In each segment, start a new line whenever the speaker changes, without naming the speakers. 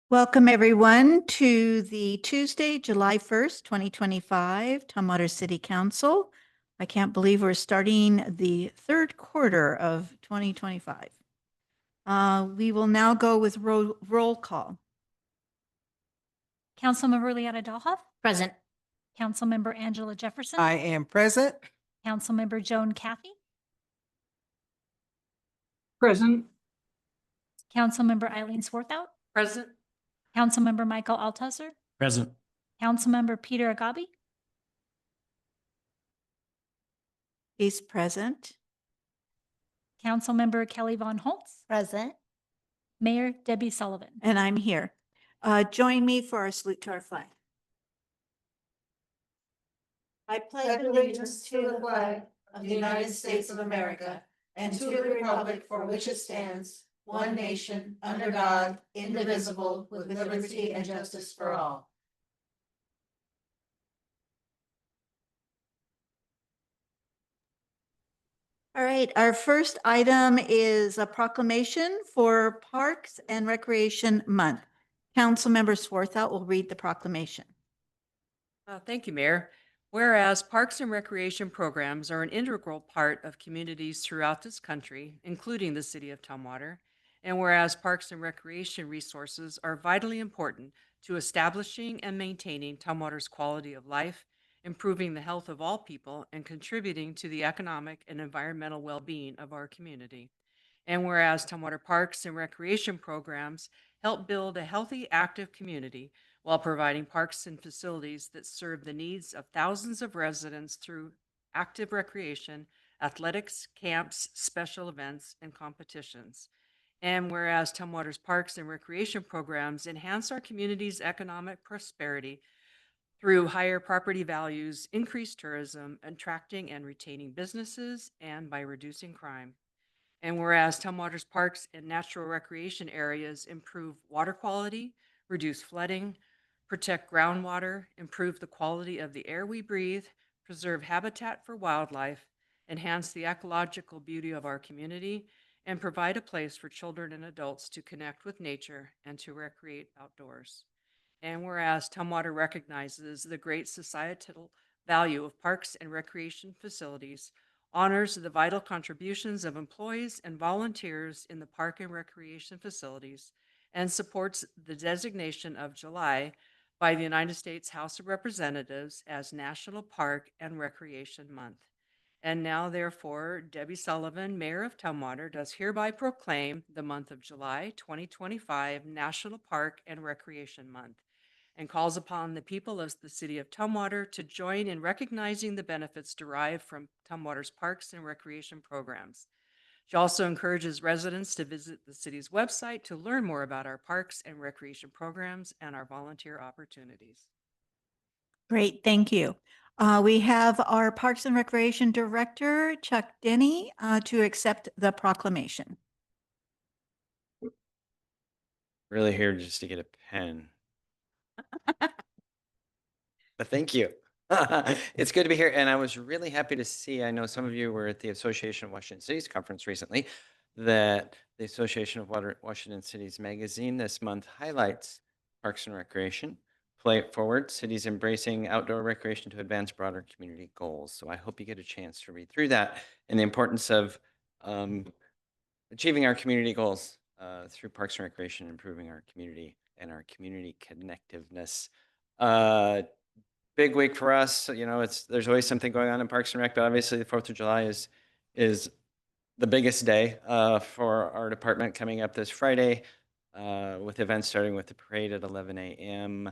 Welcome, everyone, to the Tuesday, July 1st, 2025, Tumwater City Council. I can't believe we're starting the third quarter of 2025. We will now go with roll call.
Councilmember Leanna Dahlhoff,
Present.
Councilmember Angela Jefferson,
I am present.
Councilmember Joan Caffey,
Present.
Councilmember Eileen Swarthout,
Present.
Councilmember Michael Althusser,
Present.
Councilmember Peter Agabi,
He's present.
Councilmember Kelly Von Holtz,
Present.
Mayor Debbie Sullivan.
And I'm here. Join me for our salute to our flag. I pledge allegiance to the flag of the United States of America and to the republic for which it stands, one nation, under God, indivisible, with liberty and justice for all. All right, our first item is a proclamation for Parks and Recreation Month. Councilmember Swarthout will read the proclamation.
Thank you, Mayor. Whereas parks and recreation programs are an integral part of communities throughout this country, including the city of Tumwater, and whereas parks and recreation resources are vitally important to establishing and maintaining Tumwater's quality of life, improving the health of all people, and contributing to the economic and environmental well-being of our community. And whereas Tumwater Parks and Recreation programs help build a healthy, active community while providing parks and facilities that serve the needs of thousands of residents through active recreation, athletics, camps, special events, and competitions. And whereas Tumwater's parks and recreation programs enhance our community's economic prosperity through higher property values, increased tourism, attracting and retaining businesses, and by reducing crime. And whereas Tumwater's parks and natural recreation areas improve water quality, reduce flooding, protect groundwater, improve the quality of the air we breathe, preserve habitat for wildlife, enhance the ecological beauty of our community, and provide a place for children and adults to connect with nature and to recreate outdoors. And whereas Tumwater recognizes the great societal value of parks and recreation facilities, honors the vital contributions of employees and volunteers in the park and recreation facilities, and supports the designation of July by the United States House of Representatives as National Park and Recreation Month. And now, therefore, Debbie Sullivan, Mayor of Tumwater, does hereby proclaim the month of July 2025 National Park and Recreation Month, and calls upon the people of the city of Tumwater to join in recognizing the benefits derived from Tumwater's parks and recreation programs. She also encourages residents to visit the city's website to learn more about our parks and recreation programs and our volunteer opportunities.
Great, thank you. We have our Parks and Recreation Director, Chuck Denny, to accept the proclamation.
Really here just to get a pen. But thank you. It's good to be here. And I was really happy to see, I know some of you were at the Association of Washington Cities conference recently, that the Association of Washington Cities magazine this month highlights parks and recreation. Play it forward, cities embracing outdoor recreation to advance broader community goals. So I hope you get a chance to read through that and the importance of achieving our community goals through parks and recreation, improving our community and our community connectiveness. Big week for us. You know, there's always something going on in Parks and Rec, but obviously the 4th of July is the biggest day for our department coming up this Friday with events starting with the parade at 11 a.m.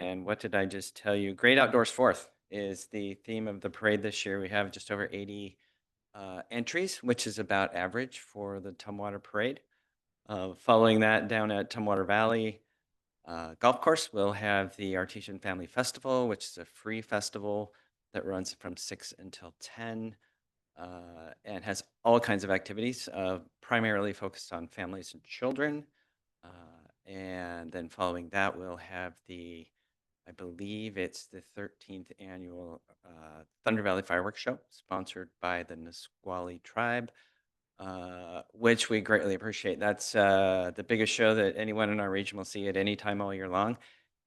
And what did I just tell you? Great Outdoors 4th is the theme of the parade this year. We have just over 80 entries, which is about average for the Tumwater Parade. Following that, down at Tumwater Valley Golf Course, we'll have the Artesian Family Festival, which is a free festival that runs from 6 until 10 and has all kinds of activities, primarily focused on families and children. And then following that, we'll have I believe it's the 13th annual Thunder Valley Fireworks Show, sponsored by the Nisqually Tribe. which we greatly appreciate. That's the biggest show that anyone in our region will see at any time all year long,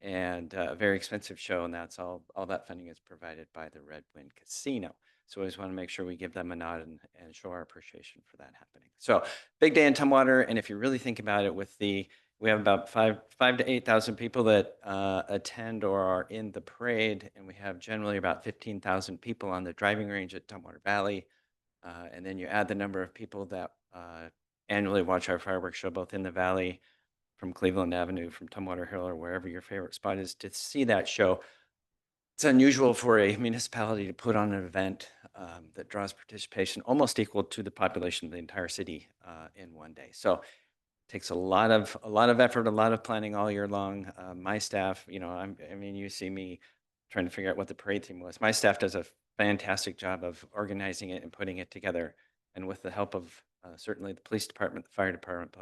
and a very expensive show. And that's all that funding is provided by the Red Wind Casino. So we always want to make sure we give them a nod and show our appreciation for that happening. So big day in Tumwater, and if you really think about it, we have about five to 8,000 people that attend or are in the parade, and we have generally about 15,000 people on the driving range at Tumwater Valley. And then you add the number of people that annually watch our fireworks show, both in the valley, from Cleveland Avenue, from Tumwater Hill, or wherever your favorite spot is to see that show. It's unusual for a municipality to put on an event that draws participation almost equal to the population of the entire city in one day. So it takes a lot of effort, a lot of planning all year long. My staff, I mean, you see me trying to figure out what the parade theme was. My staff does a fantastic job of organizing it and putting it together. And with the help of certainly the police department, the fire department,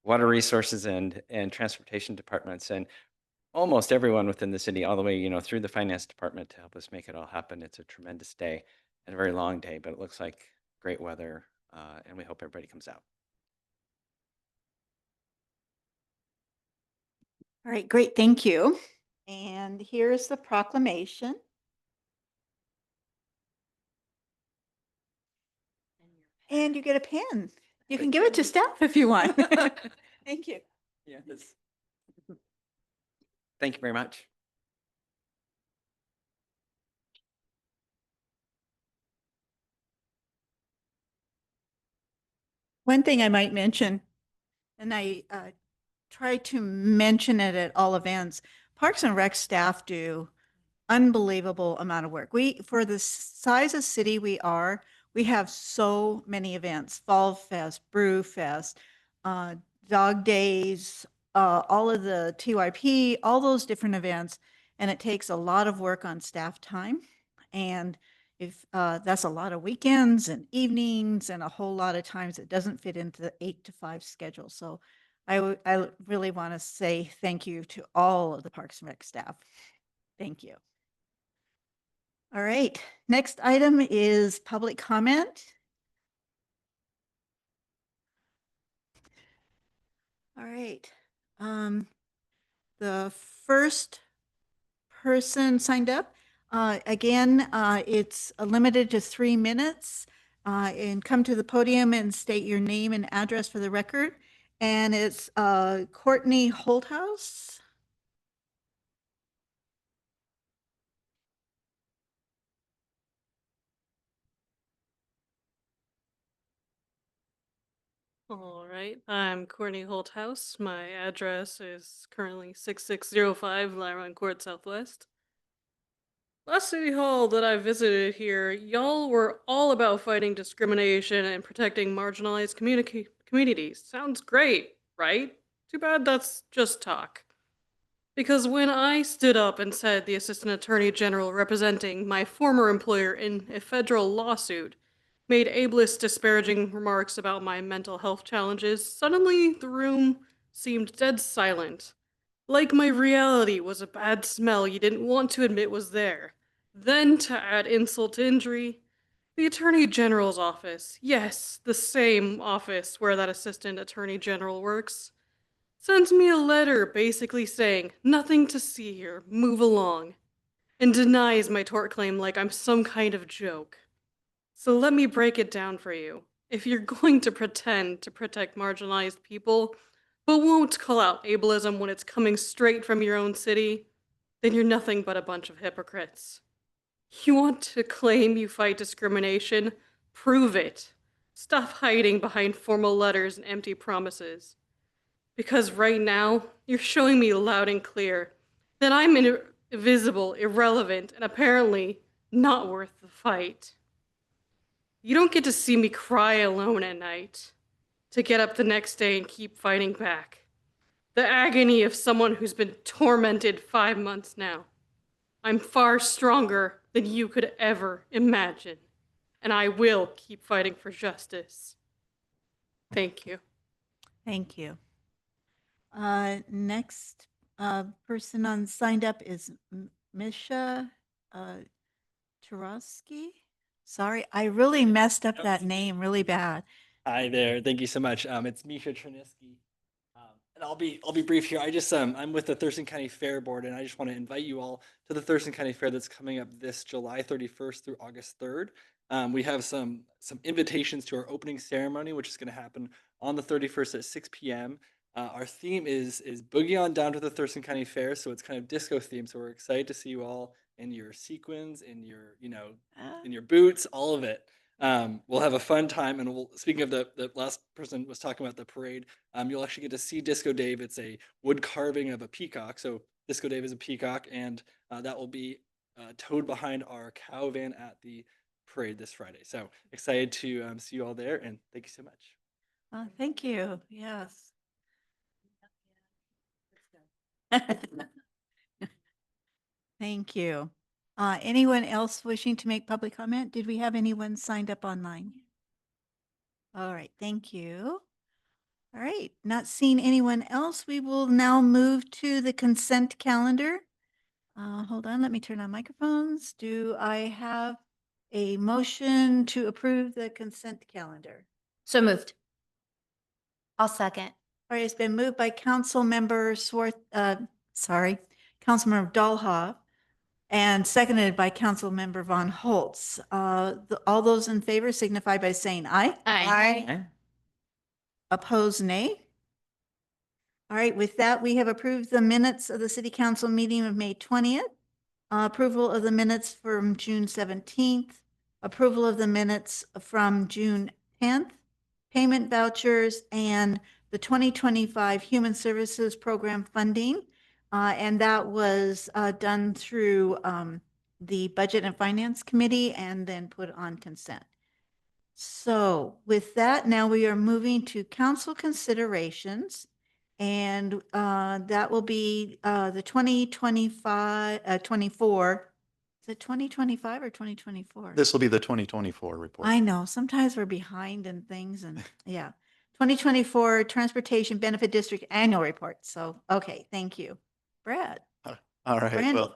water resources, and transportation departments, and almost everyone within the city, all the way, through the finance department to help us make it all happen. It's a tremendous day and a very long day, but it looks like great weather, and we hope everybody comes out.
All right, great, thank you. And here's the proclamation. And you get a pen. You can give it to staff if you want. Thank you.
Yes. Thank you very much.
One thing I might mention, and I try to mention it at all events, Parks and Rec staff do unbelievable amount of work. For the size of city we are, we have so many events: Fall Fest, Brew Fest, Dog Days, all of the TYP, all those different events. And it takes a lot of work on staff time. And if that's a lot of weekends and evenings and a whole lot of times it doesn't fit into the 8 to 5 schedule. So I really want to say thank you to all of the Parks and Rec staff. Thank you. All right, next item is public comment. All right, the first person signed up, again, it's limited to 3 minutes, and come to the podium and state your name and address for the record. And it's Courtney Holthouse.
All right, I'm Courtney Holthouse. My address is currently 6605 Lyron Court Southwest. Last City Hall that I visited here, y'all were all about fighting discrimination and protecting marginalized communities. Sounds great, right? Too bad that's just talk. Because when I stood up and said the Assistant Attorney General representing my former employer in a federal lawsuit made ableist disparaging remarks about my mental health challenges, suddenly the room seemed dead silent. Like my reality was a bad smell you didn't want to admit was there. Then, to add insult to injury, the Attorney General's office, yes, the same office where that Assistant Attorney General works, sends me a letter basically saying, nothing to see here, move along, and denies my tort claim like I'm some kind of joke. So let me break it down for you. If you're going to pretend to protect marginalized people, but won't call out ableism when it's coming straight from your own city, then you're nothing but a bunch of hypocrites. You want to claim you fight discrimination? Prove it. Stop hiding behind formal letters and empty promises. Because right now, you're showing me loud and clear that I'm invisible, irrelevant, and apparently not worth the fight. You don't get to see me cry alone at night, to get up the next day and keep fighting back. The agony of someone who's been tormented 5 months now. I'm far stronger than you could ever imagine, and I will keep fighting for justice. Thank you.
Thank you. Next person signed up is Misha Tarosky. Sorry, I really messed up that name really bad.
Hi there. Thank you so much. It's Misha Chernisky. And I'll be brief here. I'm with the Thurston County Fair Board, and I just want to invite you all to the Thurston County Fair that's coming up this July 31st through August 3rd. We have some invitations to our opening ceremony, which is going to happen on the 31st at 6 p.m. Our theme is Boogie On Down to the Thurston County Fair, so it's kind of disco themed. So we're excited to see you all in your sequins, in your in your boots, all of it. We'll have a fun time, and speaking of the last person was talking about the parade, you'll actually get to see Disco Dave. It's a wood carving of a peacock. So Disco Dave is a peacock, and that will be towed behind our cow van at the parade this Friday. So excited to see you all there, and thank you so much.
Thank you. Yes. Thank you. Anyone else wishing to make public comment? Did we have anyone signed up online? All right, thank you. All right, not seeing anyone else, we will now move to the consent calendar. Hold on, let me turn on microphones. Do I have a motion to approve the consent calendar?
So moved. I'll second.
All right, it's been moved by Councilmember Councilmember Dahlhoff, and seconded by Councilmember Von Holtz. All those in favor signify by saying aye.
Aye.
Opposed, nay. All right, with that, we have approved the minutes of the City Council meeting of May 20th, approval of the minutes from June 17th, approval of the minutes from June 10th, payment vouchers, and the 2025 Human Services Program funding. And that was done through the Budget and Finance Committee and then put on consent. So with that, now we are moving to council considerations. And that will be the 24. Is it 2025 or 2024?
This will be the 2024 report.
I know, sometimes we're behind in things and yeah. 2024 Transportation Benefit District Annual Report. So, okay, thank you. Brad.
All right.
Brandon.
Well,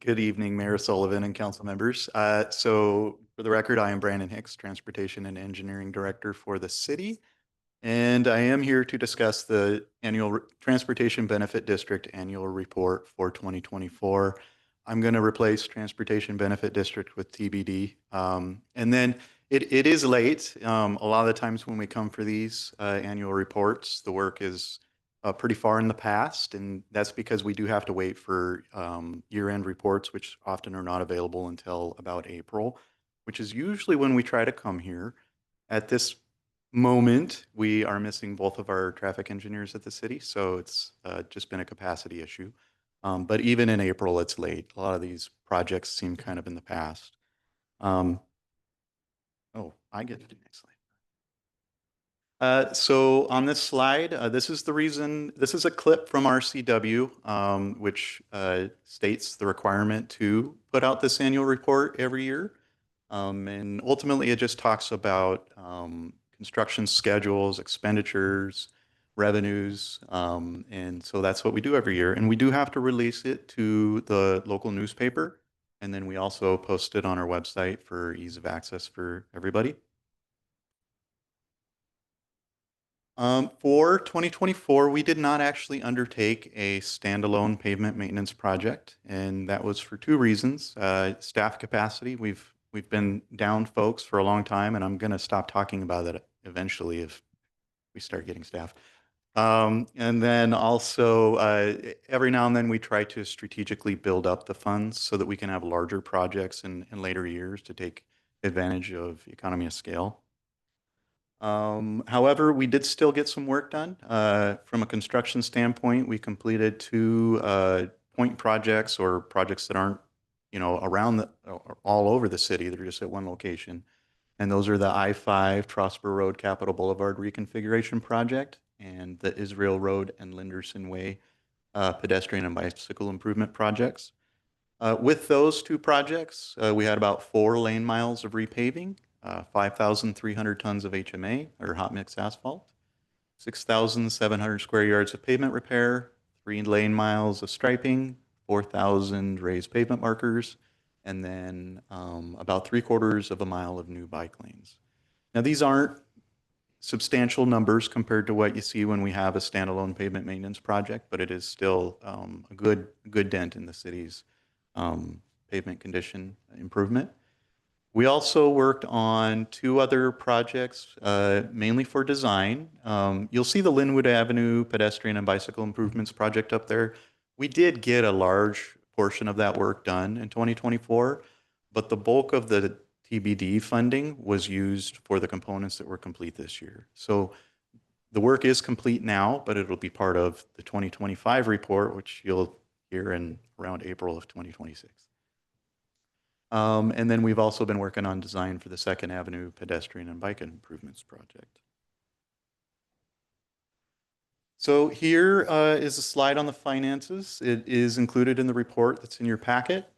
good evening, Mayor Sullivan and council members. So for the record, I am Brandon Hicks, Transportation and Engineering Director for the city. And I am here to discuss the annual Transportation Benefit District Annual Report for 2024. I'm going to replace Transportation Benefit District with TBD. And then it is late. A lot of the times when we come for these annual reports, the work is pretty far in the past. And that's because we do have to wait for year-end reports, which often are not available until about April, which is usually when we try to come here. At this moment, we are missing both of our traffic engineers at the city, so it's just been a capacity issue. But even in April, it's late. A lot of these projects seem kind of in the past. I get to the next slide. So on this slide, this is the reason, this is a clip from RCW, which states the requirement to put out this annual report every year. And ultimately, it just talks about construction schedules, expenditures, revenues. And so that's what we do every year. And we do have to release it to the local newspaper. And then we also post it on our website for ease of access for everybody. For 2024, we did not actually undertake a standalone pavement maintenance project. And that was for two reasons. Staff capacity. We've been down folks for a long time, and I'm going to stop talking about that eventually if we start getting staff. And then also, every now and then we try to strategically build up the funds so that we can have larger projects in later years to take advantage of economy of scale. However, we did still get some work done. From a construction standpoint, we completed two point projects or projects that aren't around all over the city. They're just at one location. And those are the I-5 Trosper Road Capitol Boulevard reconfiguration project and the Israel Road and Linderson Way pedestrian and bicycle improvement projects. With those two projects, we had about 4 lane miles of repaving, 5,300 tons of HMA or hot mix asphalt, 6,700 square yards of pavement repair, 3 lane miles of striping, 4,000 raised pavement markers, and then about 3/4 of a mile of new bike lanes. Now, these aren't substantial numbers compared to what you see when we have a standalone pavement maintenance project, but it is still a good dent in the city's pavement condition improvement. We also worked on 2 other projects, mainly for design. You'll see the Linwood Avenue pedestrian and bicycle improvements project up there. We did get a large portion of that work done in 2024, but the bulk of the TBD funding was used for the components that were complete this year. So the work is complete now, but it'll be part of the 2025 report, which you'll hear in around April of 2026. And then we've also been working on design for the Second Avenue pedestrian and bike improvements project. So here is a slide on the finances. It is included in the report that's in your packet.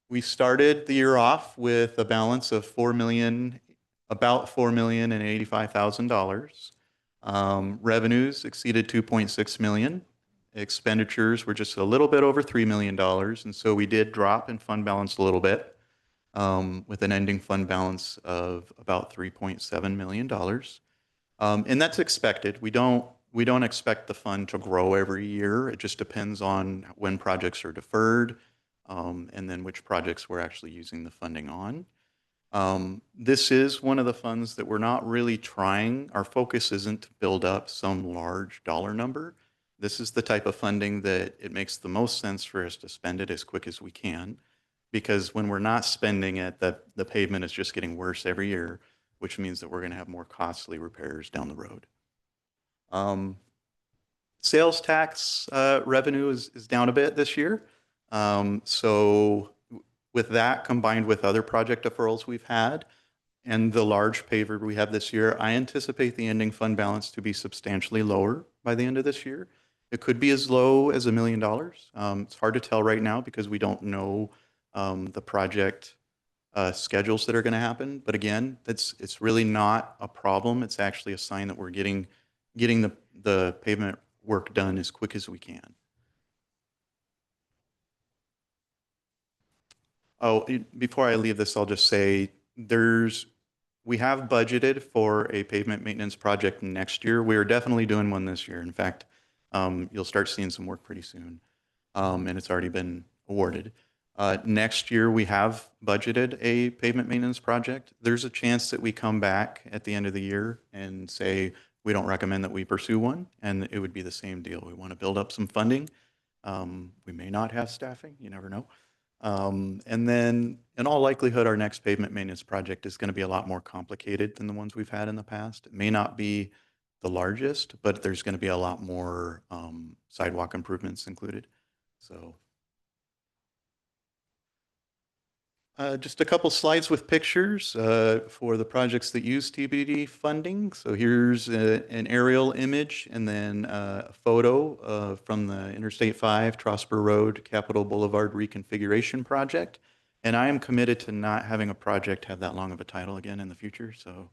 We started the year off with a balance of about $4,085,000. Revenues exceeded 2.6 million. Expenditures were just a little bit over $3 million. And so we did drop in fund balance a little bit with an ending fund balance of about $3.7 million. And that's expected. We don't expect the fund to grow every year. It just depends on when projects are deferred and then which projects we're actually using the funding on. This is one of the funds that we're not really trying. Our focus isn't to build up some large dollar number. This is the type of funding that it makes the most sense for us to spend it as quick as we can, because when we're not spending it, the pavement is just getting worse every year, which means that we're going to have more costly repairs down the road. Sales tax revenue is down a bit this year. So with that combined with other project deferrals we've had and the large paver we have this year, I anticipate the ending fund balance to be substantially lower by the end of this year. It could be as low as $1 million. It's hard to tell right now because we don't know the project schedules that are going to happen. But again, it's really not a problem. It's actually a sign that we're getting the pavement work done as quick as we can. Oh, before I leave this, I'll just say we have budgeted for a pavement maintenance project next year. We are definitely doing one this year. In fact, you'll start seeing some work pretty soon, and it's already been awarded. Next year, we have budgeted a pavement maintenance project. There's a chance that we come back at the end of the year and say, we don't recommend that we pursue one, and it would be the same deal. We want to build up some funding. We may not have staffing, you never know. And then in all likelihood, our next pavement maintenance project is going to be a lot more complicated than the ones we've had in the past. It may not be the largest, but there's going to be a lot more sidewalk improvements included. So just a couple slides with pictures for the projects that use TBD funding. So here's an aerial image and then a photo from the Interstate 5 Trosper Road Capitol Boulevard reconfiguration project. And I am committed to not having a project have that long of a title again in the future. So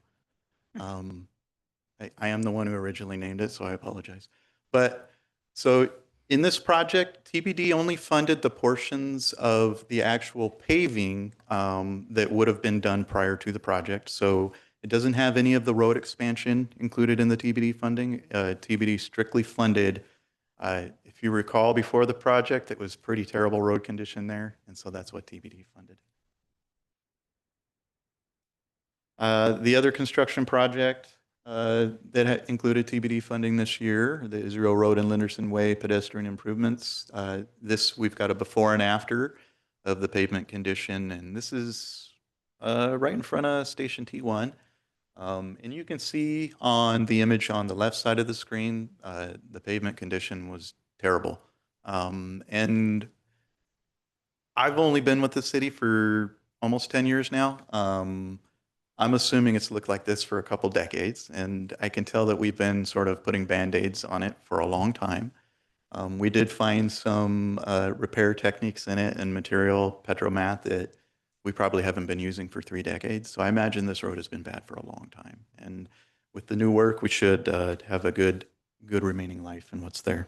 I am the one who originally named it, so I apologize. But so in this project, TBD only funded the portions of the actual paving that would have been done prior to the project. So it doesn't have any of the road expansion included in the TBD funding. TBD strictly funded, if you recall, before the project, it was pretty terrible road condition there. And so that's what TBD funded. The other construction project that included TBD funding this year, the Israel Road and Linderson Way pedestrian improvements. We've got a before and after of the pavement condition, and this is right in front of Station T1. And you can see on the image on the left side of the screen, the pavement condition was terrible. And I've only been with the city for almost 10 years now. I'm assuming it's looked like this for a couple decades, and I can tell that we've been sort of putting Band-Aids on it for a long time. We did find some repair techniques in it and material, petromath, that we probably haven't been using for 3 decades. So I imagine this road has been bad for a long time. And with the new work, we should have a good remaining life in what's there.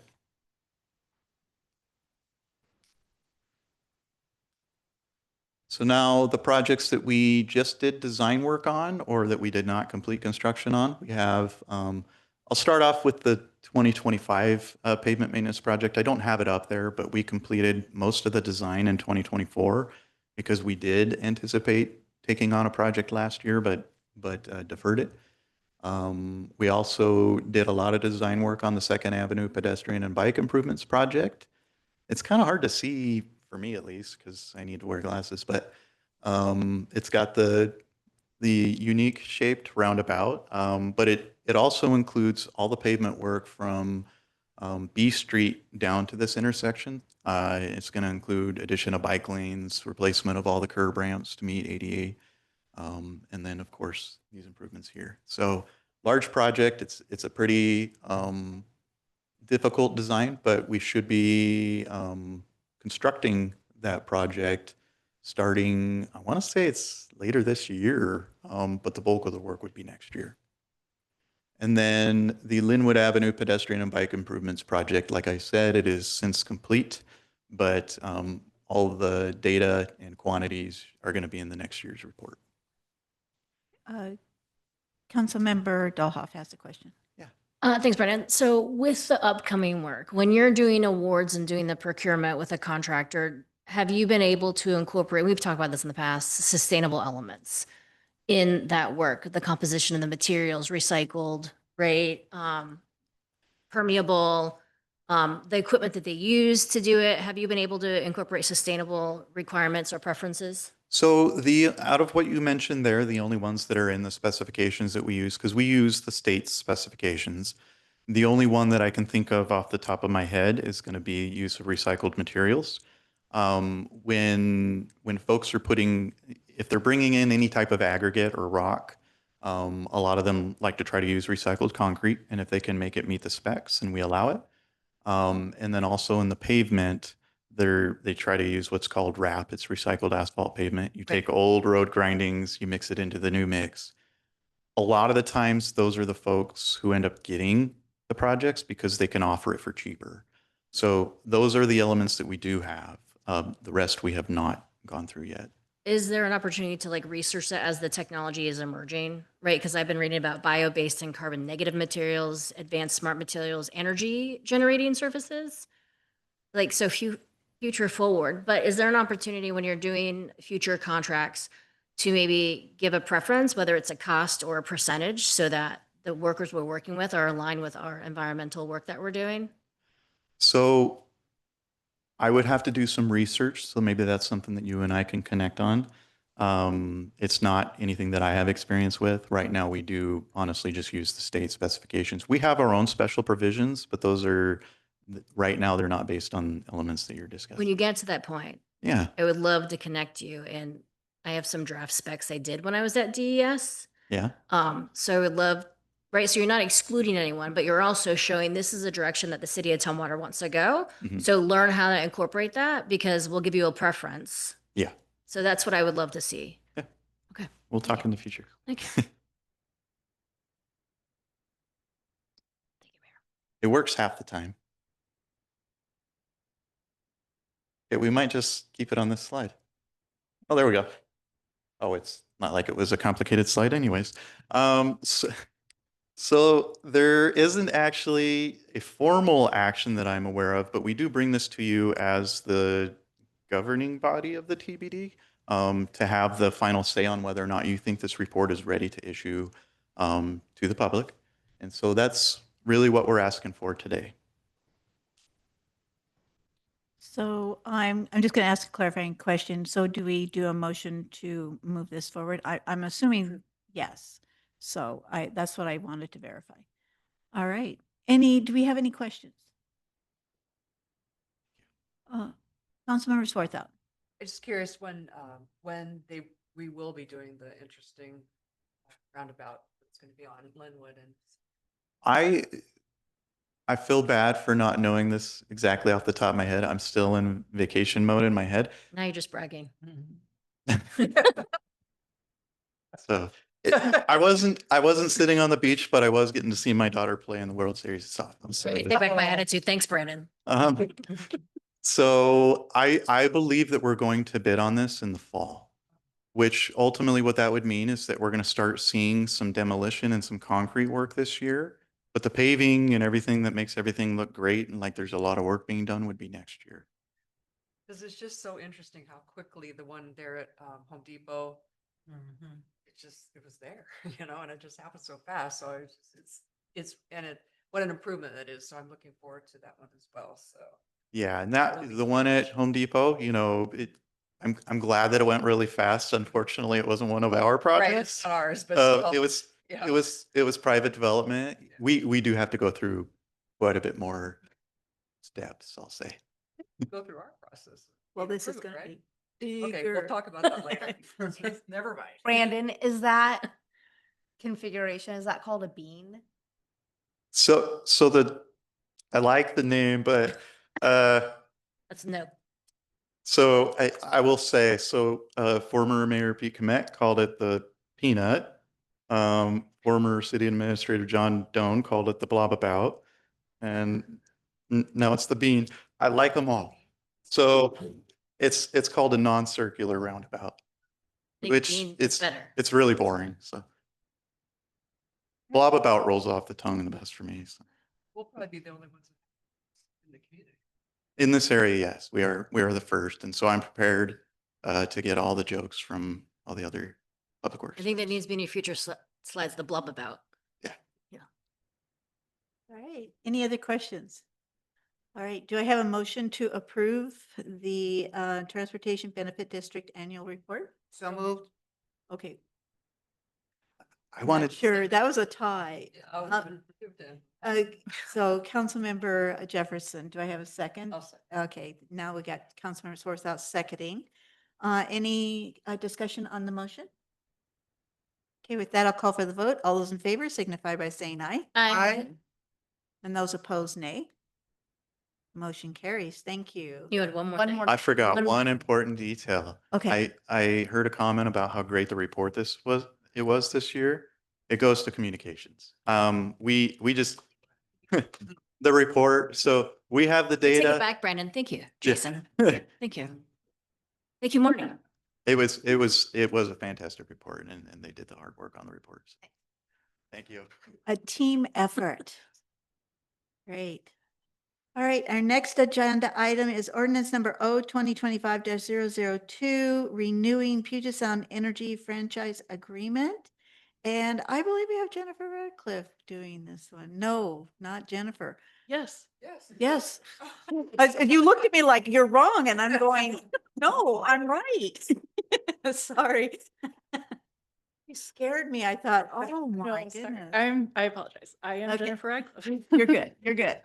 So now the projects that we just did design work on or that we did not complete construction on, we have, I'll start off with the 2025 pavement maintenance project. I don't have it up there, but we completed most of the design in 2024 because we did anticipate taking on a project last year, but deferred it. We also did a lot of design work on the Second Avenue pedestrian and bike improvements project. It's kind of hard to see for me at least because I need to wear glasses, but it's got the unique shaped roundabout, but it also includes all the pavement work from B Street down to this intersection. It's going to include addition of bike lanes, replacement of all the curb ramps to meet ADA, and then of course these improvements here. So large project. It's a pretty difficult design, but we should be constructing that project starting, I want to say it's later this year, but the bulk of the work would be next year. And then the Linwood Avenue pedestrian and bike improvements project, like I said, it is since complete, but all the data and quantities are going to be in the next year's report.
Councilmember Dolhoff has a question.
Thanks, Brendan. So with the upcoming work, when you're doing awards and doing the procurement with a contractor, have you been able to incorporate, we've talked about this in the past, sustainable elements in that work, the composition of the materials, recycled, right? Permeable, the equipment that they use to do it. Have you been able to incorporate sustainable requirements or preferences?
So out of what you mentioned there, the only ones that are in the specifications that we use, because we use the state's specifications, the only one that I can think of off the top of my head is going to be use of recycled materials. When folks are if they're bringing in any type of aggregate or rock, a lot of them like to try to use recycled concrete, and if they can make it meet the specs, and we allow it. And then also in the pavement, they try to use what's called RAP. It's recycled asphalt pavement. You take old road grindings, you mix it into the new mix. A lot of the times, those are the folks who end up getting the projects because they can offer it for cheaper. So those are the elements that we do have. The rest we have not gone through yet.
Is there an opportunity to like research that as the technology is emerging, right? Because I've been reading about bio-based and carbon negative materials, advanced smart materials, energy generating surfaces. Like, so future forward, but is there an opportunity when you're doing future contracts to maybe give a preference, whether it's a cost or a percentage, so that the workers we're working with are aligned with our environmental work that we're doing?
So I would have to do some research. So maybe that's something that you and I can connect on. It's not anything that I have experience with. Right now, we do honestly just use the state specifications. We have our own special provisions, but those are, right now, they're not based on elements that you're discussing.
When you get to that point,
Yeah.
I would love to connect you. And I have some draft specs I did when I was at DES.
Yeah.
So I would love, right? So you're not excluding anyone, but you're also showing this is a direction that the city of Tumwater wants to go.
Mhm.
So learn how to incorporate that because we'll give you a preference.
Yeah.
So that's what I would love to see.
We'll talk in the future.
Thank you. Thank you, Mayor.
It works half the time. Okay, we might just keep it on this slide. Oh, there we go. Oh, it's not like it was a complicated slide anyways. So there isn't actually a formal action that I'm aware of, but we do bring this to you as the governing body of the TBD to have the final say on whether or not you think this report is ready to issue to the public. And so that's really what we're asking for today.
So I'm just going to ask a clarifying question. So do we do a motion to move this forward? I'm assuming yes. So that's what I wanted to verify. All right. Do we have any questions? Councilmember Swarthout.
I'm just curious when we will be doing the interesting roundabout that's going to be on Linwood and.
I feel bad for not knowing this exactly off the top of my head. I'm still in vacation mode in my head.
Now you're just bragging.
So I wasn't sitting on the beach, but I was getting to see my daughter play in the World Series of softball. So
Take back my attitude. Thanks, Brandon.
So I believe that we're going to bid on this in the fall, which ultimately what that would mean is that we're going to start seeing some demolition and some concrete work this year. But the paving and everything that makes everything look great and like there's a lot of work being done would be next year.
Because it's just so interesting how quickly the one there at Home Depot, it was there, and it just happened so fast. So what an improvement that is. So I'm looking forward to that one as well. So.
Yeah, and
That'll
that
be
the one at
huge.
Home Depot, I'm glad that it went really fast. Unfortunately, it wasn't one of our
Right,
projects.
it's not ours, but
It
still,
was
yeah.
it was private development. We do have to go through quite a bit more steps, I'll say.
Go through our process.
Well,
Need
this is
approve it,
going to
right?
be
Okay,
bigger.
we'll talk about that later. Never mind.
Brandon, is that configuration, is that called a bean?
So I like the name, but
That's no.
so I will say, former Mayor Pete Komet called it the peanut. Former City Administrator John Doan called it the blob about. And now it's the bean. I like them all. So it's called a non-circular roundabout,
Think
which
bean is better.
it's really boring. So blob about rolls off the tongue the best for me. So.
We'll probably be the only ones in the community.
In this area, yes, we are the first, and so I'm prepared to get all the jokes from all the other public works.
I think that needs to be in your future slides, the blub about.
All right. Any other questions? All right. Do I have a motion to approve the Transportation Benefit District Annual Report?
So moved.
Okay.
I
Not
wanted,
sure. That was a tie.
Yeah, I was
Uh,
gonna do it then.
So Councilmember Jefferson, do I have a second?
I'll say.
Okay, now we got Councilmember Swarthout seconding. Any discussion on the motion? Okay, with that, I'll call for the vote. All those in favor signify by saying aye.
Aye.
And those opposed, nay. Motion carries. Thank you.
You had one more
One
thing.
more.
I forgot
One-
one important detail.
Okay,
I heard a comment about how great the report it was this year. It goes to communications. We just the report. So we have the
Take it
data.
back, Brandon. Thank you,
Yeah.
Jason. Thank you. Thank you, Morgan.
It was a fantastic report, and they did the hard work on the reports. Thank you.
a team effort. Great. All right, our next agenda item is ordinance number 2025-002, renewing Puget Sound Energy Franchise Agreement. And I believe we have Jennifer Radcliffe doing this one. No, not Jennifer.
Yes.
Yes.
Yes. And you looked at me like you're wrong, and I'm going, no, I'm right. Sorry. You scared me. I thought, oh my
No, sorry.
goodness.
I apologize. I am
Okay.
Jennifer Radcliffe.
You're good. You're good.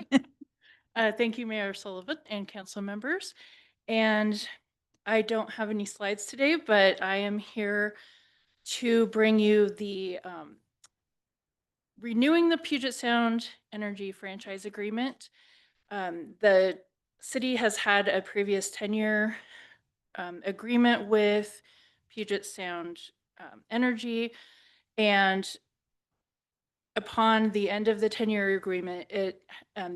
Thank you, Mayor Sullivan and council members. And I don't have any slides today, but I am here to bring you the renewing the Puget Sound Energy Franchise Agreement. The city has had a previous 10-year agreement with Puget Sound Energy, and upon the end of the 10-year agreement, it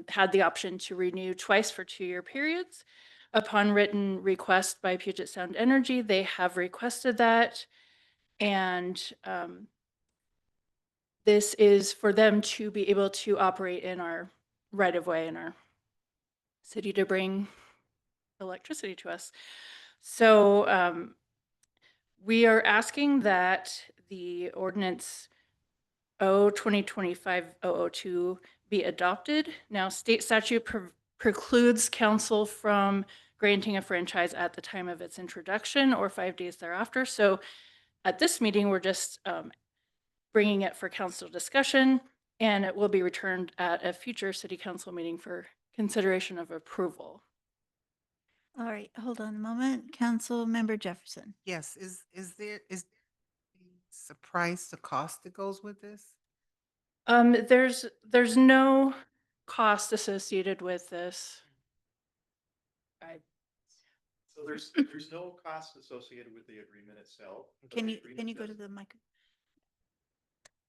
had the option to renew twice for 2-year periods. Upon written request by Puget Sound Energy, they have requested that. And this is for them to be able to operate in our right-of-way in our city to bring electricity to us. So we are asking that the ordinance 2025-002 be adopted. Now, state statute precludes council from granting a franchise at the time of its introduction or 5 days thereafter. So at this meeting, we're just bringing it for council discussion, and it will be returned at a future city council meeting for consideration of approval.
All right, hold on a moment. Council Member Jefferson.
Yes, is the price, the cost that goes with this?
There's no cost associated with this.
So there's no cost associated with the agreement itself.
Can you go to the mic?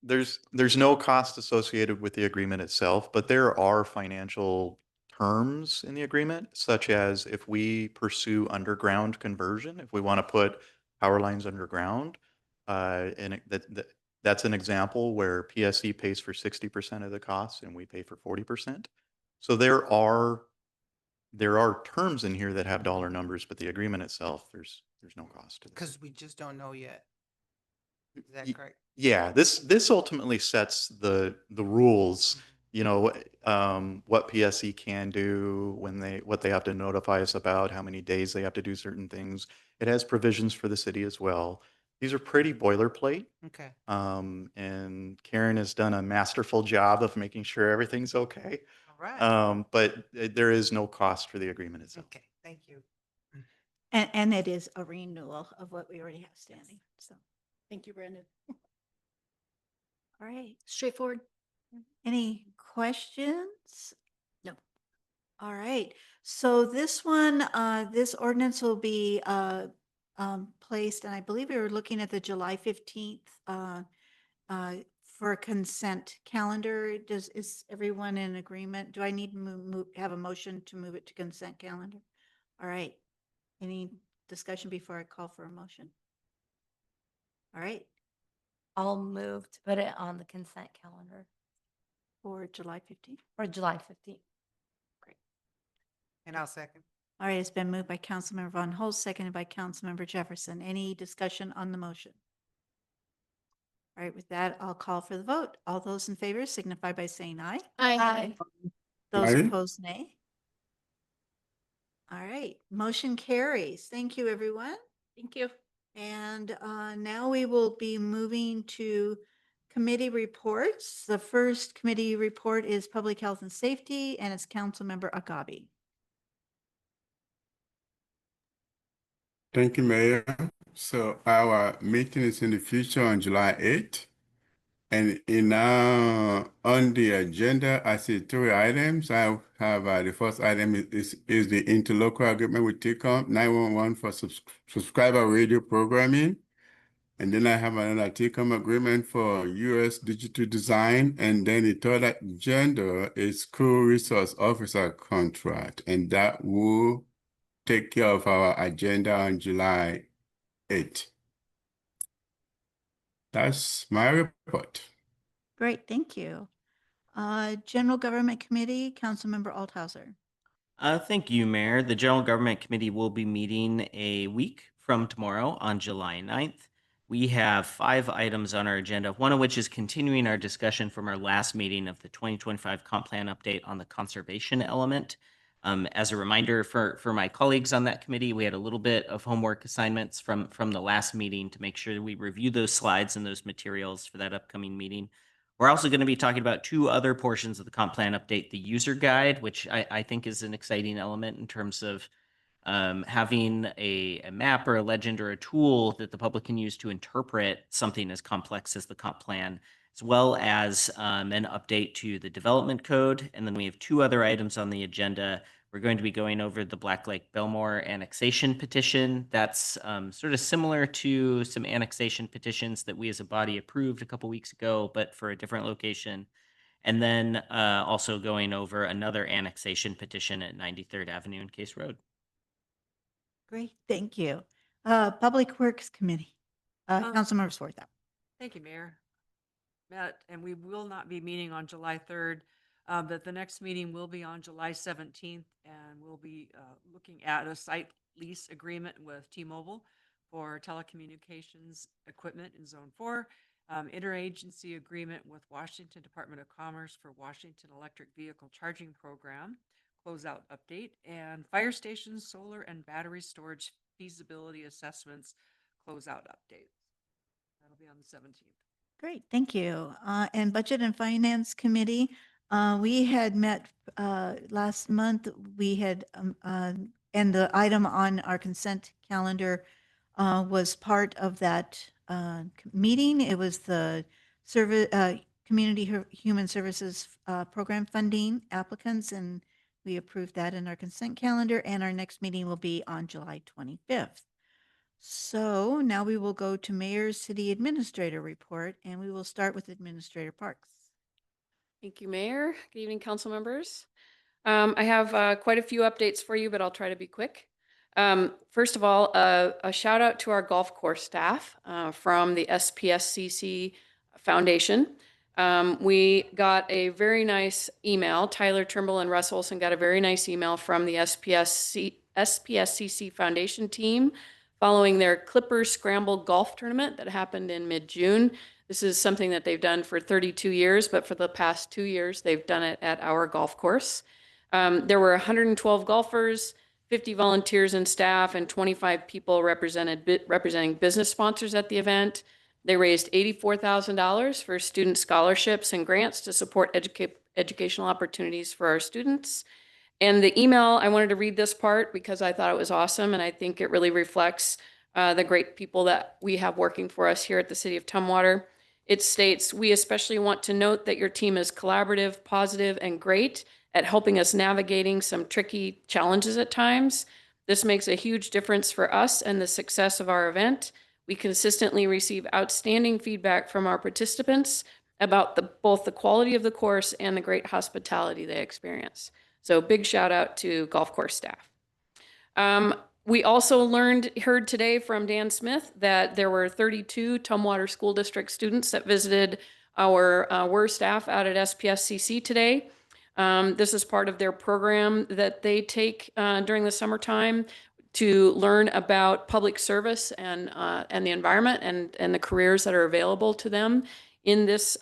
There's no cost associated with the agreement itself, but there are financial terms in the agreement, such as if we pursue underground conversion, if we want to put power lines underground, that's an example where PSE pays for 60% of the costs and we pay for 40%. So there are terms in here that have dollar numbers, but the agreement itself, there's no cost to this.
Because we just don't know yet. Is
Y-
that correct?
Yeah, this ultimately sets the rules, you know, what PSE can do what they have to notify us about, how many days they have to do certain things. It has provisions for the city as well. These are pretty boilerplate.
Okay.
And Karen has done a masterful job of making sure everything's okay.
All right.
But there is no cost for the agreement itself.
Okay, thank you.
And it is a renewal of what we already have standing. So, thank you, Brandon. All right.
Straightforward.
Any questions?
No.
All right. So this one, this ordinance will be placed, and I believe we were looking at the July 15th for a consent calendar. Is everyone in agreement? Do I need to have a motion to move it to consent calendar? All right. Any discussion before I call for a motion? All right,
I'll move to put it on the consent calendar
for July 15th.
for July 15th.
And I'll second.
All right, it's been moved by Councilmember Von Holst, seconded by Councilmember Jefferson. Any discussion on the motion? All right, with that, I'll call for the vote. All those in favor signify by saying aye.
Aye.
Those
Aye.
opposed, nay. All right, motion carries. Thank you, everyone.
Thank you.
And now we will be moving to committee reports. The first committee report is Public Health and Safety, and it's Councilmember Agabi.
Thank you, Mayor. So our meeting is in the future on July 8th. And on the agenda, I see 3 items. I have the first item is the interlocal agreement with TCOM 911 for subscriber radio programming. And then I have another TCOM agreement for US digital design. And then the third agenda is school resource officer contract. And that will take care of our agenda on July 8th. That's my report.
Great, thank you. General Government Committee, Councilmember Althauser.
Thank you, Mayor. The General Government Committee will be meeting a week from tomorrow on July 9th. We have 5 items on our agenda, one of which is continuing our discussion from our last meeting of the 2025 comp plan update on the conservation element. As a reminder for my colleagues on that committee, we had a little bit of homework assignments from the last meeting to make sure that we review those slides and those materials for that upcoming meeting. We're also going to be talking about 2 other portions of the comp plan update, the user guide, which I think is an exciting element in terms of having a map or a legend or a tool that the public can use to interpret something as complex as the comp plan, as well as an update to the development code. And then we have 2 other items on the agenda. We're going to be going over the Black Lake Belmore annexation petition. That's sort of similar to some annexation petitions that we as a body approved a couple weeks ago, but for a different location. And then also going over another annexation petition at 93rd Avenue and Case Road.
Great, thank you. Public Works Committee, Councilmember Swarthout.
Thank you, Mayor. Met, and we will not be meeting on July 3rd, but the next meeting will be on July 17th, and we'll be looking at a site lease agreement with T-Mobile for telecommunications equipment in Zone 4, interagency agreement with Washington Department of Commerce for Washington Electric Vehicle Charging Program, closeout update, and fire station solar and battery storage feasibility assessments closeout update. That'll be on the 17th.
Great, thank you. And Budget and Finance Committee, we had met last month. We had, and the item on our consent calendar was part of that meeting. It was the Community Human Services Program funding applicants, and we approved that in our consent calendar. And our next meeting will be on July 25th. So now we will go to Mayor's City Administrator report, and we will start with Administrator Parks.
Thank you, Mayor. Good evening, council members. I have quite a few updates for you, but I'll try to be quick. First of all, a shout out to our golf course staff from the SPSCC Foundation. We got a very nice email. Tyler Trimble and Russ Olson got a very nice email from the SPSCC Foundation team following their Clippers Scramble golf tournament that happened in mid-June. This is something that they've done for 32 years, but for the past 2 years, they've done it at our golf course. There were 112 golfers, 50 volunteers and staff, and 25 people representing business sponsors at the event. They raised $84,000 for student scholarships and grants to support educational opportunities for our students. And the email, I wanted to read this part because I thought it was awesome, and I think it really reflects the great people that we have working for us here at the City of Tumwater. It states, "We especially want to note that your team is collaborative, positive, and great at helping us navigating some tricky challenges at times. This makes a huge difference for us and the success of our event. We consistently receive outstanding feedback from our participants about both the quality of the course and the great hospitality they experience." So big shout out to golf course staff. We also heard today from Dan Smith that there were 32 Tumwater School District students that visited our WER staff out at SPSCC today. This is part of their program that they take during the summertime to learn about public service and the environment and the careers that are available to them in this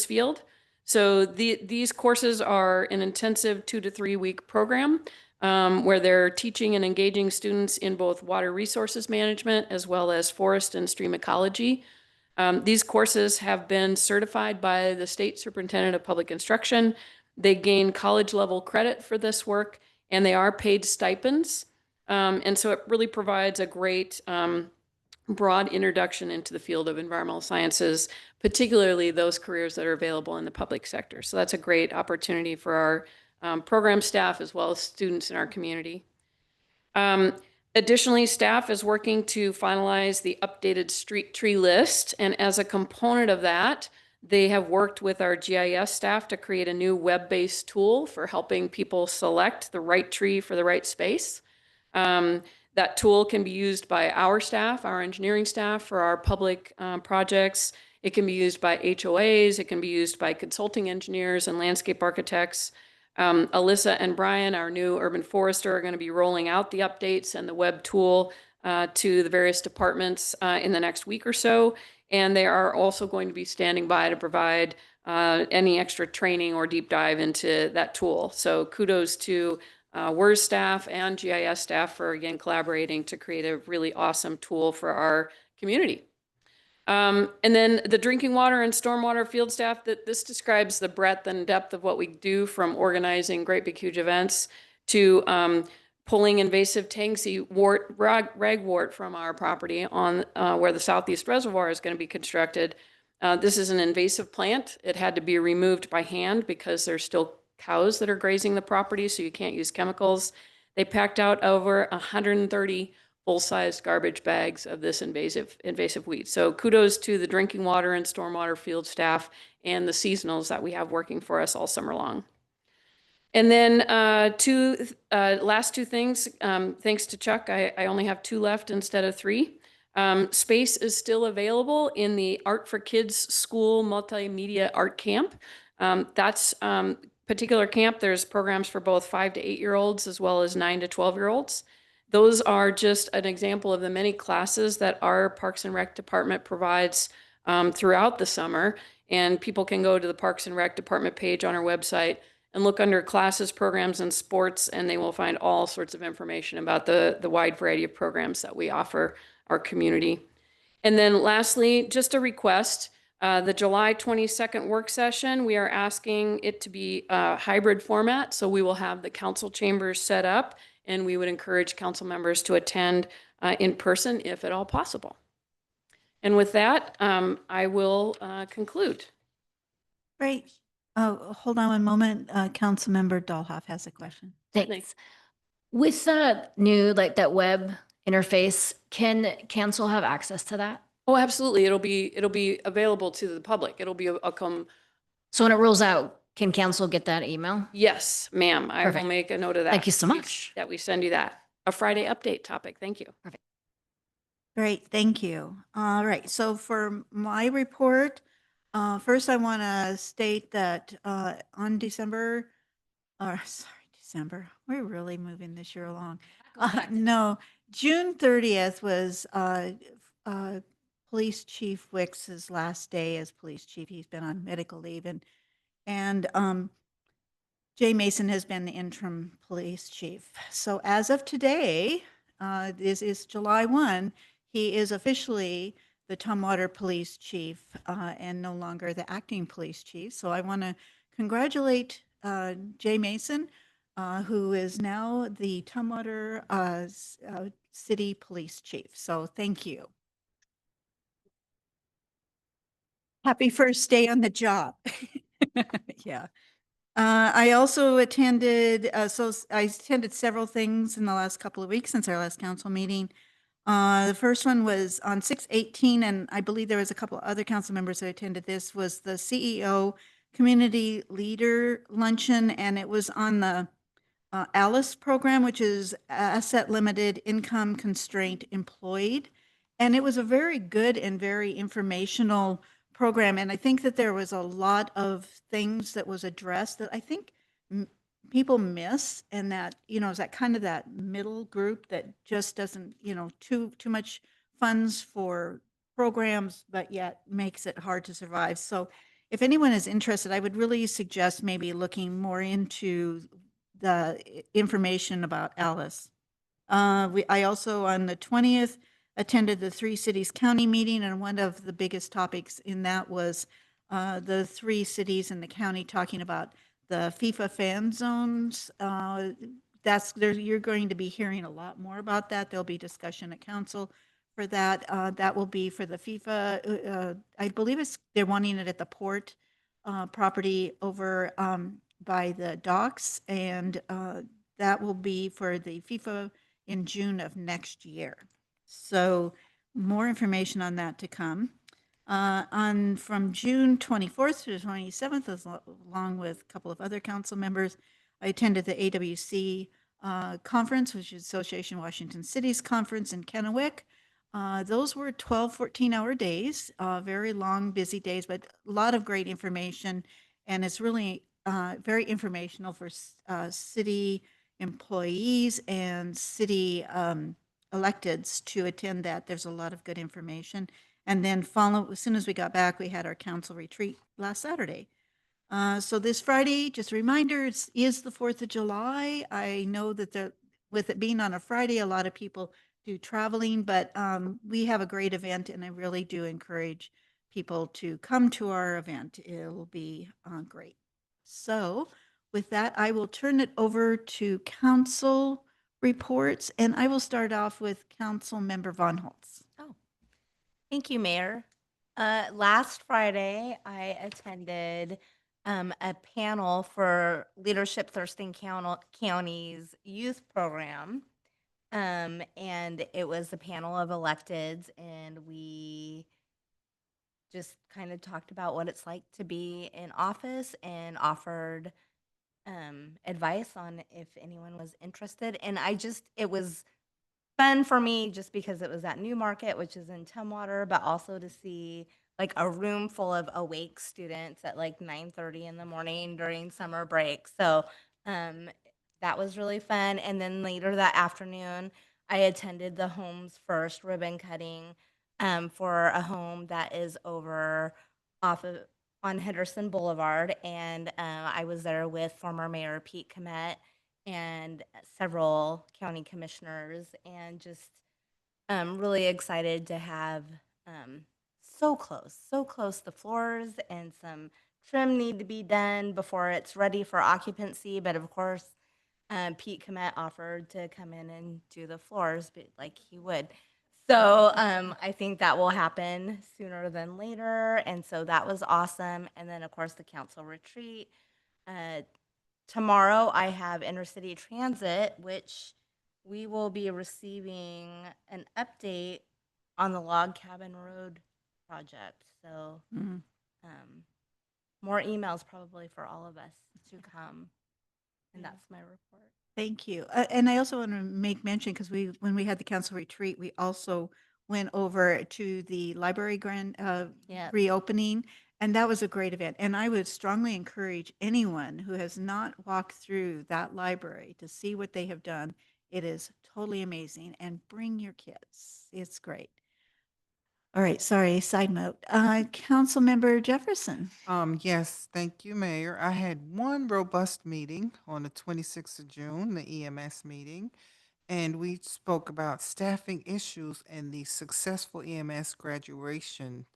field. So these courses are an intensive 2 to 3 week program where they're teaching and engaging students in both water resources management as well as forest and stream ecology. These courses have been certified by the State Superintendent of Public Instruction. They gain college level credit for this work, and they are paid stipends. And so it really provides a great broad introduction into the field of environmental sciences, particularly those careers that are available in the public sector. So that's a great opportunity for our program staff as well as students in our community. Additionally, staff is working to finalize the updated street tree list. And as a component of that, they have worked with our GIS staff to create a new web-based tool for helping people select the right tree for the right space. That tool can be used by our staff, our engineering staff for our public projects. It can be used by HOAs. It can be used by consulting engineers and landscape architects. Alyssa and Brian, our new urban forester, are going to be rolling out the updates and the web tool to the various departments in the next week or so. And they are also going to be standing by to provide any extra training or deep dive into that tool. So kudos to WERS staff and GIS staff for, again, collaborating to create a really awesome tool for our community. And then the drinking water and stormwater field staff, this describes the breadth and depth of what we do, from organizing great big huge events to pulling invasive tansy ragwort from our property on where the Southeast Reservoir is going to be constructed. This is an invasive plant. It had to be removed by hand because there's still cows that are grazing the property, so you can't use chemicals. They packed out over 130 full-size garbage bags of this invasive weed. So kudos to the drinking water and stormwater field staff and the seasonals that we have working for us all summer long. And then last two things, thanks to Chuck, I only have 2 left instead of 3. Space is still available in the Art for Kids School Multimedia Art Camp. That's particular camp. There's programs for both 5 to 8-year-olds as well as 9 to 12-year-olds. Those are just an example of the many classes that our Parks and Rec department provides throughout the summer. And people can go to the Parks and Rec department page on our website and look under classes, programs, and sports, and they will find all sorts of information about the wide variety of programs that we offer our community. And then lastly, just a request, the July 22nd work session, we are asking it to be a hybrid format. So we will have the council chambers set up, and we would encourage council members to attend in person if at all possible. And with that, I will conclude.
Great. Oh, hold on one moment. Councilmember Dahlhoff has a question.
Thanks. With that new, like that web interface, can council have access to that?
Oh, absolutely. It'll be available to the public. It'll be
So when it rolls out, Can council get that email?
Yes, ma'am. I will
Perfect.
make a note of that.
Thank you so much.
That we send you that. A Friday update topic. Thank you.
Great, thank you. All right, so for my report, first I want to state that on December, or sorry, December, we're really moving this year along. No, June 30th was Police Chief Wicks's last day as police chief. He's been on medical leave, and Jay Mason has been the interim police chief. So as of today, this is July 1, he is officially the Tumwater Police Chief and no longer the acting police chief. So I want to congratulate Jay Mason, who is now the Tumwater City Police Chief. So thank you. Happy first day on the job. Yeah. I also attended, I attended several things in the last couple of weeks since our last council meeting. The first one was on 6/18, and I believe there was a couple of other council members who attended this, was the CEO Community Leader Luncheon, and it was on the ALICE program, which is Asset Limited Income Constraint Employed. And it was a very good and very informational program. And I think that there was a lot of things that was addressed that I think people miss, and that, you know, is that kind of that middle group that just doesn't, you know, too much funds for programs, but yet makes it hard to survive. So if anyone is interested, I would really suggest maybe looking more into the information about Alice. I also, on the 20th, attended the Three Cities County meeting, and one of the biggest topics in that was the three cities in the county talking about the FIFA fan zones. You're going to be hearing a lot more about that. There'll be discussion at council for that. That will be for the FIFA. I believe they're wanting it at the port property over by the docks, and that will be for the FIFA in June of next year. So more information on that to come. From June 24th to 27th, along with a couple of other council members, I attended the AWC conference, which is Association Washington Cities conference in Kennewick. Those were 12, 14-hour days, very long, busy days, but a lot of great information. And it's really very informational for city employees and city electeds to attend that. There's a lot of good information. And then as soon as we got back, we had our council retreat last Saturday. So this Friday, just a reminder, is the 4th of July. I know that with it being on a Friday, a lot of people do traveling, but we have a great event, and I really do encourage people to come to our event. It'll be great. So with that, I will turn it over to council reports, and I will start off with Council Member Von Holtz.
Oh, thank you, Mayor. Last Friday, I attended a panel for Leadership Thurston County's youth program. And it was a panel of electeds, and we just kind of talked about what it's like to be in office and offered advice on if anyone was interested. And it was fun for me just because it was at New Market, which is in Tumwater, but also to see like a room full of awake students at like 9:30 in the morning during summer break. So that was really fun. And then later that afternoon, I attended the Homes First ribbon cutting for a home that is on Henderson Boulevard. And I was there with former Mayor Pete Komet and several county commissioners, and just really excited to have so close the floors, and some trim need to be done before it's ready for occupancy. But of course, Pete Komet offered to come in and do the floors, but like he would. So I think that will happen sooner than later. And so that was awesome. And then, of course, the council retreat. Tomorrow, I have Intercity Transit, which we will be receiving an update on the Log Cabin Road project. So more emails probably for all of us to come. And
Yeah.
that's my report.
Thank you. And I also want to make mention, because when we had the council retreat, we also went over to the library
Yeah.
reopening, and that was a great event. And I would strongly encourage anyone who has not walked through that library to see what they have done. It is totally amazing, and bring your kids. It's great. All right, sorry, side note. Councilmember Jefferson.
Yes, thank you, Mayor. I had one robust meeting on the 26th of June, the EMS meeting, and we spoke about staffing issues and the successful EMS graduation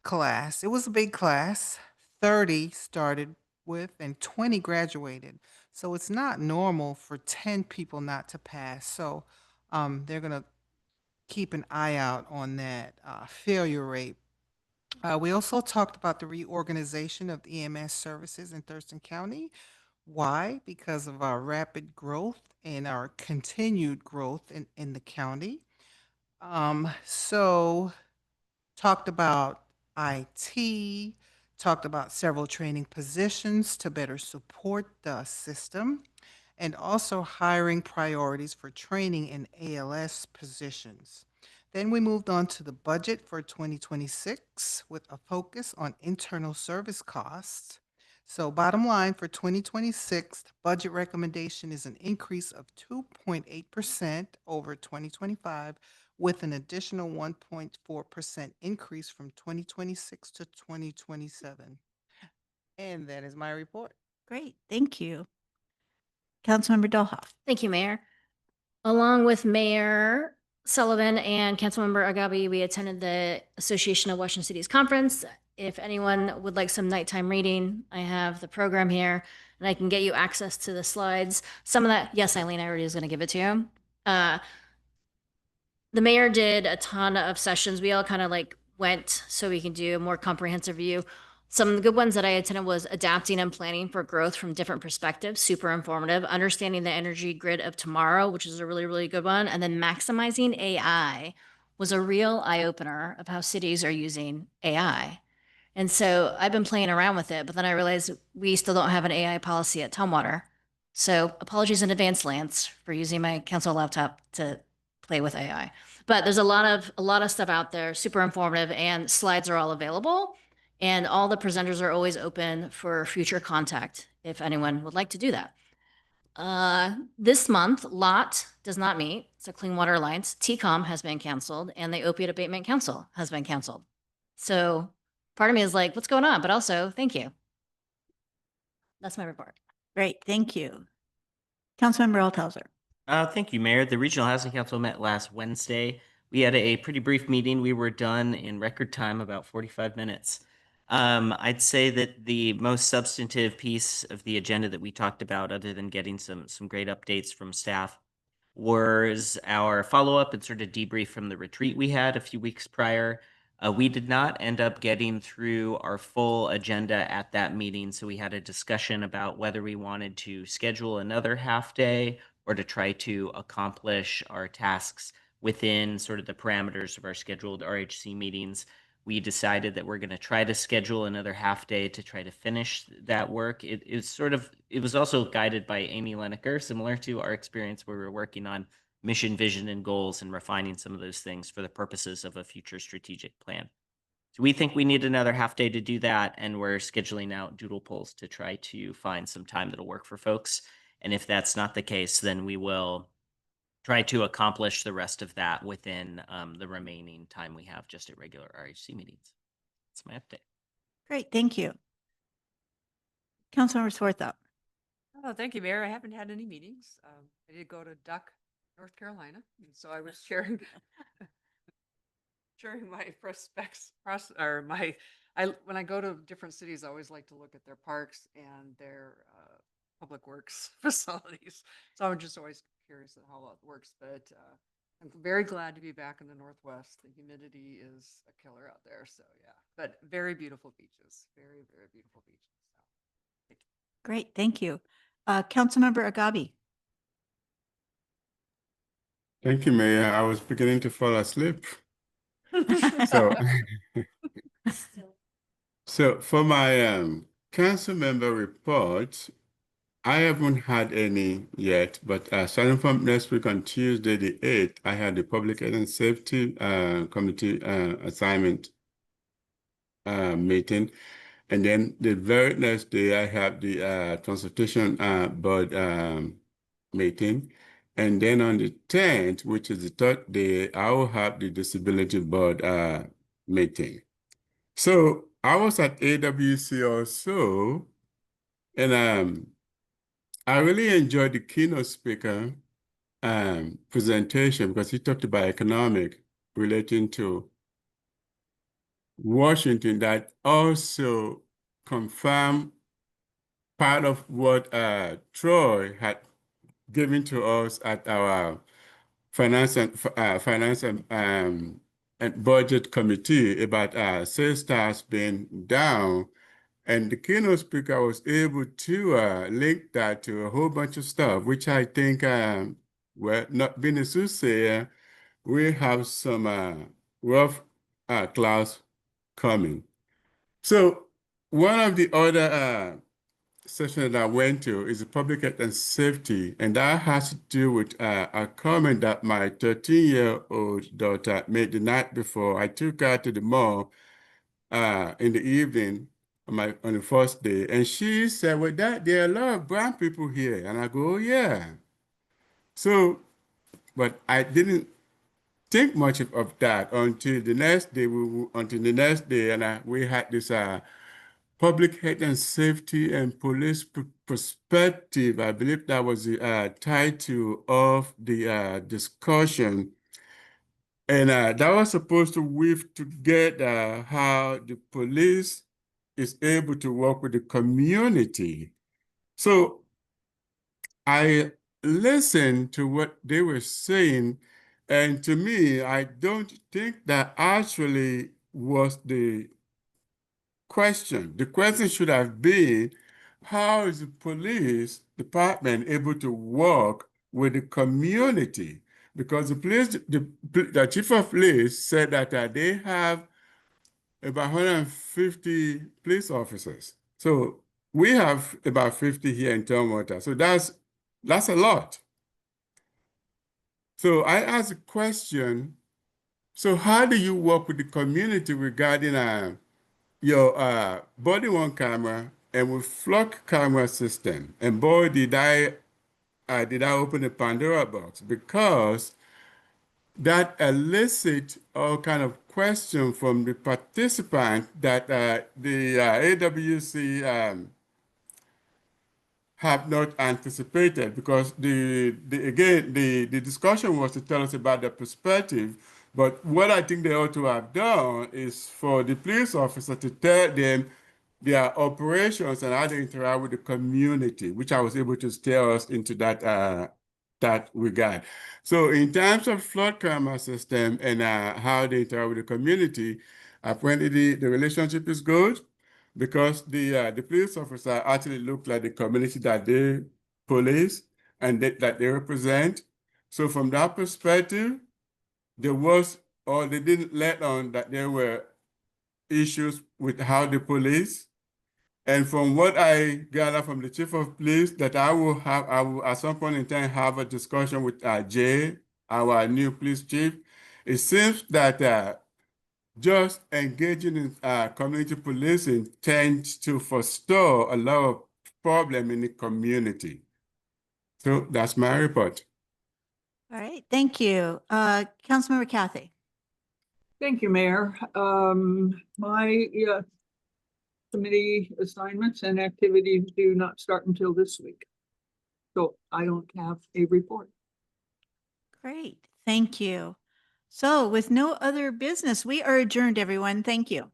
class. It was a big class. 30 started with and 20 graduated. So it's not normal for 10 people not to pass. So they're going to keep an eye out on that failure rate. We also talked about the reorganization of the EMS services in Thurston County. Why? Because of our rapid growth and our continued growth in the county. So talked about IT, talked about several training positions to better support the system, and also hiring priorities for training in ALS positions. Then we moved on to the budget for 2026 with a focus on internal service costs. So bottom line for 2026, the budget recommendation is an increase of 2.8% over 2025 with an additional 1.4% increase from 2026 to 2027. And that is my report.
Great, thank you. Councilmember Dolhoff.
Thank you, Mayor. Along with Mayor Sullivan and Councilmember Agabi, we attended the Association of Washington Cities Conference. If anyone would like some nighttime reading, I have the program here, and I can get you access to the slides. Some of that, yes, Eileen, I already was going to give it to you. The mayor did a ton of sessions. We all kind of like went so we can do a more comprehensive view. Some of the good ones that I attended was adapting and planning for growth from different perspectives, super informative. Understanding the energy grid of tomorrow, which is a really, really good one. And then maximizing AI was a real eye-opener of how cities are using AI. And so I've been playing around with it, but then I realized we still don't have an AI policy at Tumwater. So apologies in advance, Lance, for using my council laptop to play with AI. But there's a lot of stuff out there, super informative, and slides are all available. And all the presenters are always open for future contact if anyone would like to do that. This month, LOT does not meet. So Clean Water Alliance, TCOM has been canceled, and the Opiate Abatement Council has been canceled. So part of me is like, what's going on? But also, thank you. That's my report.
Great, thank you. Councilmember Althauser.
Thank you, Mayor. The Regional Housing Council met last Wednesday. We had a pretty brief meeting. We were done in record time, about 45 minutes. I'd say that the most substantive piece of the agenda that we talked about, other than getting some great updates from staff, was our follow-up and sort of debrief from the retreat we had a few weeks prior. We did not end up getting through our full agenda at that meeting, so we had a discussion about whether we wanted to schedule another half day or to try to accomplish our tasks within sort of the parameters of our scheduled RHC meetings. We decided that we're going to try to schedule another half day to try to finish that work. It was also guided by Amy Lineker, similar to our experience where we were working on mission, vision, and goals and refining some of those things for the purposes of a future strategic plan. So we think we need another half day to do that, and we're scheduling out doodle polls to try to find some time that'll work for folks. And if that's not the case, then we will try to accomplish the rest of that within the remaining time we have just at regular RHC meetings. That's my update.
Great, thank you. Councilmember Swarthout.
Oh, thank you, Mayor. I haven't had any meetings. I did go to Duck, North Carolina, and so I was sharing my prospects, when I go to different cities, I always like to look at their parks and their public works facilities. So I'm just always curious at how it works, but I'm very glad to be back in the Northwest. The humidity is a killer out there. So yeah, but very beautiful beaches, very, very beautiful beaches. So, thank you.
Great, thank you. Councilmember Agabi.
Thank you, Mayor. I was beginning to fall asleep. So, so for my council member reports, I haven't had any yet, but starting from next week on Tuesday, the 8th, I had the Public Health and Safety Committee assignment meeting. And then the very next day, I have the Transportation Board meeting. And then on the 10th, which is the third day, I will have the Disability Board meeting. So I was at AWC also, and I really enjoyed the keynote speaker presentation because he talked about economic relating to Washington that also confirmed part of what Troy had given to us at our finance and budget committee about sales tax being down. And the keynote speaker was able to link that to a whole bunch of stuff, which I think, well, not being a soothsayer, we have some rough clouds coming. So one of the other sessions that I went to is the public health and safety, and that has to do with a comment that my 13-year-old daughter made the night before. I took her to the mall in the evening on the first day, and she said, "Well, Dad, there are a lot of brown people here," and I go, "Oh, yeah." So, but I didn't think much of that until the next day. And we had this public health and safety and police perspective. I believe that was the title of the discussion. And that was supposed to weave together how the police is able to work with the community. So I listened to what they were saying, and to me, I don't think that actually was the question. The question should have been, how is the police department able to work with the community? Because the chief of police said that they have about 150 police officers. So we have about 50 here in Tumwater. So that's a lot. So I asked a question, so how do you work with the community regarding your body-worn camera and with flock camera system? And boy, did I open the Pandora box, because that elicit all kind of question from the participant that the AWC have not anticipated, because the discussion was to tell us about the perspective. But what I think they ought to have done is for the police officer to tell them their operations and how they interact with the community, which I was able to steer us into that regard. So in terms of flood camera system and how they interact with the community, apparently the relationship is good, because the police officer actually looked like the community that they police and that they represent. So from that perspective, they didn't let on that there were issues with how they police. And from what I gather from the chief of police, that I will at some point in time have a discussion with Jay, our new police chief. It seems that just engaging in community policing tends to forestall a lot of problem in the community. So that's my report.
All right, thank you. Councilmember Kathy.
Thank you, Mayor. My committee assignments and activities do not start until this week, so I don't have a report.
Great, thank you. So with no other business, we are adjourned, everyone. Thank you.